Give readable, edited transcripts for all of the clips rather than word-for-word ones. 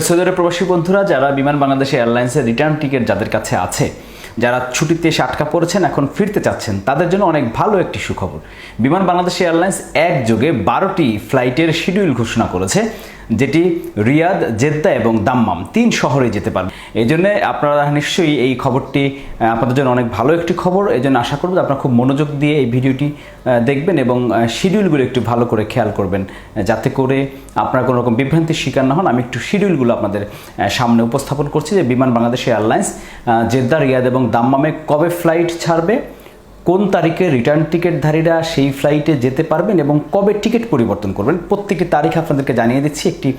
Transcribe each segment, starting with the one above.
Saudi প্রবাসী বন্ধুরা যারা বিমান বাংলাদেশ এয়ারলাইন্সের রিটার্ন টিকিট যাদের কাছে আছে, যারা ছুটিতে এসে আটকা পড়েছেন এখন ফিরতে চাচ্ছেন, তাদের জন্য অনেক ভালো একটি সুখবর। বিমান বাংলাদেশ এয়ারলাইন্স একযোগে 12টি ফ্লাইটের শিডিউল ঘোষণা করেছে, যেটি রিয়াদ, জেদ্দা এবং দাম্মাম 3 শহরে যেতে পারবে। এই জন্য আপনারা নিশ্চয়ই এই খবরটি আপনাদের জন্য অনেক ভালো একটি খবর। এই জন্য আশা করব আপনারা খুব মনোযোগ দিয়ে এই ভিডিওটি দেখবেন এবং শিডিউলগুলো একটু ভালো করে খেয়াল করবেন, যাতে করে আপনারা কোনো রকম বিভ্রান্তির শিকার না হন। আমি একটু শিডিউলগুলো আপনাদের সামনে উপস্থাপন করছি যে বিমান বাংলাদেশ এয়ারলাইন্স জেদ্দা, রিয়াদ এবং দাম্মামে কবে ফ্লাইট ছাড়বে, কোন তারিখে রিটার্ন টিকিটধারীরা সেই ফ্লাইটে যেতে পারবেন এবং কবে টিকিট পরিবর্তন করবেন, প্রত্যেকটি তারিখ আপনাদেরকে জানিয়ে দিচ্ছি। একটি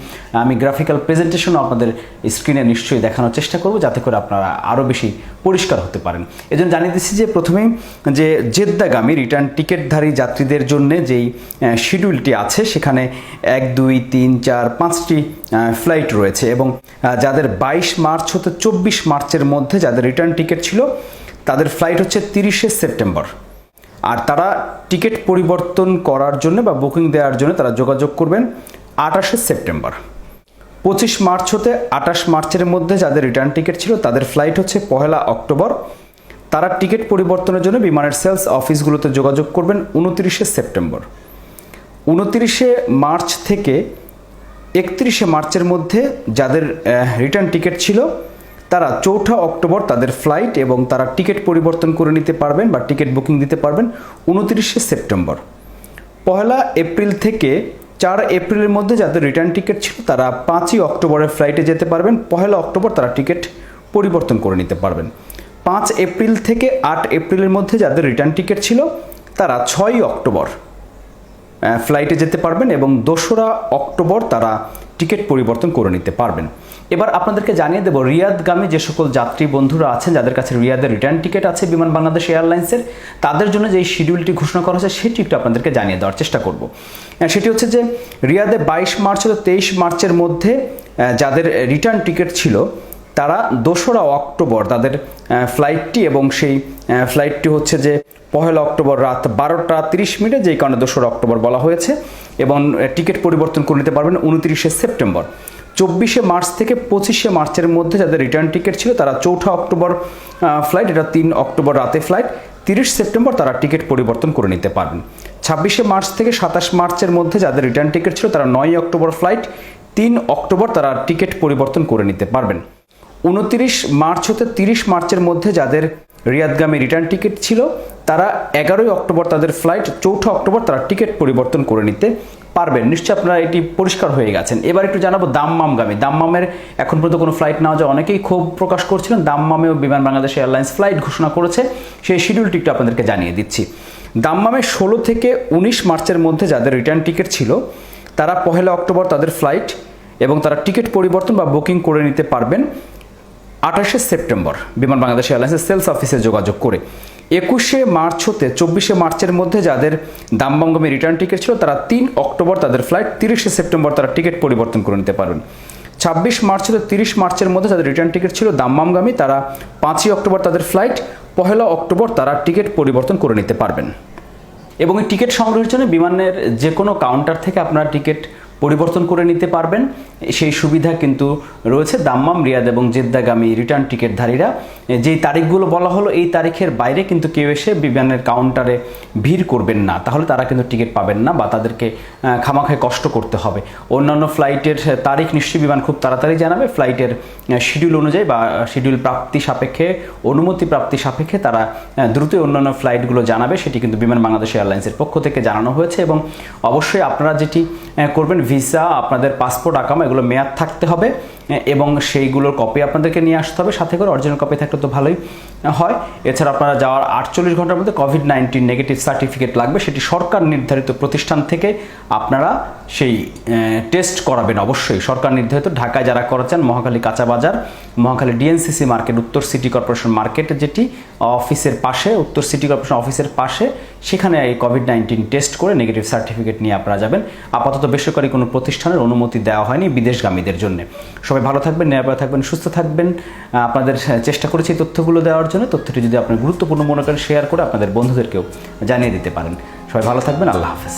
আমি গ্রাফিক্যাল প্রেজেন্টেশনও আপনাদের স্ক্রিনে নিশ্চয়ই দেখানোর চেষ্টা করব, যাতে করে আপনারা আরও বেশি পরিষ্কার হতে পারেন। এজন্য জানিয়ে দিচ্ছি যে প্রথমেই যে জেদ্দাগামী রিটার্ন টিকিটধারী যাত্রীদের জন্য যেই শিডিউলটি আছে, সেখানে 1, 2, 3, 4, 5টি ফ্লাইট রয়েছে এবং যাদের 22 মার্চ হতে 24 মার্চের মধ্যে যাদের রিটার্ন টিকিট ছিল, তাদের ফ্লাইট হচ্ছে 30শে সেপ্টেম্বর। আর তারা টিকিট পরিবর্তন করার জন্য বা বুকিং দেওয়ার জন্য তারা যোগাযোগ করবেন 28শে সেপ্টেম্বর। 25 মার্চ হতে 28 মার্চের মধ্যে যাদের রিটার্ন টিকিট ছিল, তাদের ফ্লাইট হচ্ছে 1 অক্টোবর। তারা টিকিট পরিবর্তনের জন্য বিমানের সেলস অফিসগুলোতে যোগাযোগ করবেন 29শে সেপ্টেম্বর। 29শে মার্চ থেকে 31শে মার্চের মধ্যে যাদের রিটার্ন টিকিট ছিল, তারা 4 অক্টোবর তাদের ফ্লাইট এবং তারা টিকিট পরিবর্তন করে নিতে পারবেন বা টিকিট বুকিং দিতে পারবেন 29শে সেপ্টেম্বর। 1 এপ্রিল থেকে 4 এপ্রিলের মধ্যে যাদের রিটার্ন টিকিট ছিল, তারা 5 অক্টোবরের ফ্লাইটে যেতে পারবেন। 1 অক্টোবর তারা টিকিট পরিবর্তন করে নিতে পারবেন। 5 এপ্রিল থেকে 8 এপ্রিলের মধ্যে যাদের রিটার্ন টিকিট ছিল, তারা 6 অক্টোবর ফ্লাইটে যেতে পারবেন এবং 2 অক্টোবর তারা টিকিট পরিবর্তন করে নিতে পারবেন। এবার আপনাদেরকে জানিয়ে দেব রিয়াদগামী যে সকল যাত্রী বন্ধুরা আছেন, যাদের কাছে রিয়াদের রিটার্ন টিকিট আছে বিমান বাংলাদেশ এয়ারলাইন্সের, তাদের জন্য যে শিডিউলটি ঘোষণা করা হয়েছে সেটি একটু আপনাদেরকে জানিয়ে দেওয়ার চেষ্টা করব। সেটি হচ্ছে যে রিয়াদে 22 মার্চ হতে 23 মার্চের মধ্যে যাদের রিটার্ন টিকিট ছিল, তারা 2 অক্টোবর তাদের ফ্লাইটটি এবং সেই ফ্লাইটটি হচ্ছে যে 1 অক্টোবর রাত 12টা 30 মিনিটে, যেই কারণে 2 অক্টোবর বলা হয়েছে, এবং টিকিট পরিবর্তন করে নিতে পারবেন 29শে সেপ্টেম্বর। 24শে মার্চ থেকে 25শে মার্চের মধ্যে যাদের রিটার্ন টিকিট ছিল, তারা 4 অক্টোবর ফ্লাইট, এটা 3 অক্টোবর রাতে ফ্লাইট। 30 সেপ্টেম্বর তারা টিকিট পরিবর্তন করে নিতে পারবেন। 26শে মার্চ থেকে 27 মার্চের মধ্যে যাদের রিটার্ন টিকিট ছিল, তারা 9 অক্টোবর ফ্লাইট। 3 অক্টোবর তারা টিকিট পরিবর্তন করে নিতে পারবেন। 29 মার্চ হতে 30 মার্চের মধ্যে যাদের রিয়াদগামী রিটার্ন টিকিট ছিল, তারা 11 অক্টোবর তাদের ফ্লাইট। 4 অক্টোবর তারা টিকিট পরিবর্তন করে নিতে পারবেন। নিশ্চয়ই আপনারা এটি পরিষ্কার হয়ে গেছেন। এবার একটু জানাবো দাম্মামগামী। দাম্মামের এখন পর্যন্ত কোনো ফ্লাইট না যায় অনেকেই ক্ষোভ প্রকাশ করছিলেন। দাম্মামেও বিমান বাংলাদেশ এয়ারলাইন্স ফ্লাইট ঘোষণা করেছে, সেই শিডিউলটি একটু আপনাদেরকে জানিয়ে দিচ্ছি। দাম্মামে 16 থেকে 19 মার্চের মধ্যে যাদের রিটার্ন টিকিট ছিল, তারা 1 অক্টোবর তাদের ফ্লাইট এবং তারা টিকিট পরিবর্তন বা বুকিং করে নিতে পারবেন 28শে সেপ্টেম্বর বিমান বাংলাদেশ এয়ারলাইন্সের সেলস অফিসে যোগাযোগ করে। 21শে মার্চ হতে 24শে মার্চের মধ্যে যাদের দাম্মামগামী রিটার্ন টিকিট ছিল, তারা 3 অক্টোবর তাদের ফ্লাইট। 30শে সেপ্টেম্বর তারা টিকিট পরিবর্তন করে নিতে পারবেন। 26 মার্চ হতে 30 মার্চের মধ্যে যাদের রিটার্ন টিকিট ছিল দাম্মামগামী, তারা 5 অক্টোবর তাদের ফ্লাইট। 1 অক্টোবর তারা টিকিট পরিবর্তন করে নিতে পারবেন। এবং এই টিকিট সংগ্রহের জন্য বিমানের যে কোনো কাউন্টার থেকে আপনারা টিকিট পরিবর্তন করে নিতে পারবেন, সেই সুবিধা কিন্তু রয়েছে দাম্মাম, রিয়াদ এবং জেদ্দাগামী রিটার্ন টিকিটধারীরা। যেই তারিখগুলো বলা হলো, এই তারিখের বাইরে কিন্তু কেউ এসে বিমানের কাউন্টারে ভিড় করবেন না, তাহলে তারা কিন্তু টিকিট পাবেন না বা তাদেরকে খামাখায় কষ্ট করতে হবে। অন্যান্য ফ্লাইটের তারিখ নিশ্চয়ই বিমান খুব তাড়াতাড়ি জানাবে। ফ্লাইটের শিডিউল অনুযায়ী বা শিডিউল প্রাপ্তি সাপেক্ষে, অনুমতি প্রাপ্তি সাপেক্ষে তারা দ্রুতই অন্যান্য ফ্লাইটগুলো জানাবে, সেটি কিন্তু বিমান বাংলাদেশ এয়ারলাইন্সের পক্ষ থেকে জানানো হয়েছে। এবং অবশ্যই আপনারা যেটি করবেন, ভিসা, আপনাদের পাসপোর্ট, আকামা, এগুলো মেয়াদ থাকতে হবে এবং সেইগুলোর কপি আপনাদেরকে নিয়ে আসতে হবে, সাথে করে অরিজিনাল কপি থাকলে তো ভালোই হয়। এছাড়া আপনারা যাওয়ার 48 ঘন্টার মধ্যে কোভিড-19 নেগেটিভ সার্টিফিকেট লাগবে, সেটি সরকার নির্ধারিত প্রতিষ্ঠান থেকে আপনারা সেই টেস্ট করাবেন। অবশ্যই সরকার নির্ধারিত, ঢাকায় যারা করেছেন, মহাখালী কাঁচা বাজার, মহাখালী ডিএনসিসি মার্কেট, উত্তর সিটি কর্পোরেশন মার্কেট যেটি অফিসের পাশে, উত্তর সিটি কর্পোরেশন অফিসের পাশে, সেখানে এই কোভিড-19 টেস্ট করে নেগেটিভ সার্টিফিকেট নিয়ে আপনারা যাবেন। আপাতত বেসরকারি কোনো প্রতিষ্ঠানের অনুমতি দেওয়া হয়নি বিদেশগামীদের জন্য। সবাই ভালো থাকবেন, নিরাপদে থাকবেন, সুস্থ থাকবেন। আপনাদের চেষ্টা করেছি এই তথ্যগুলো দেওয়ার জন্য। তথ্যটি যদি আপনার গুরুত্বপূর্ণ মনে করেন, শেয়ার করে আপনাদের বন্ধুদেরকেও জানিয়ে দিতে পারেন। সবাই ভালো থাকবেন। আল্লাহ হাফেজ।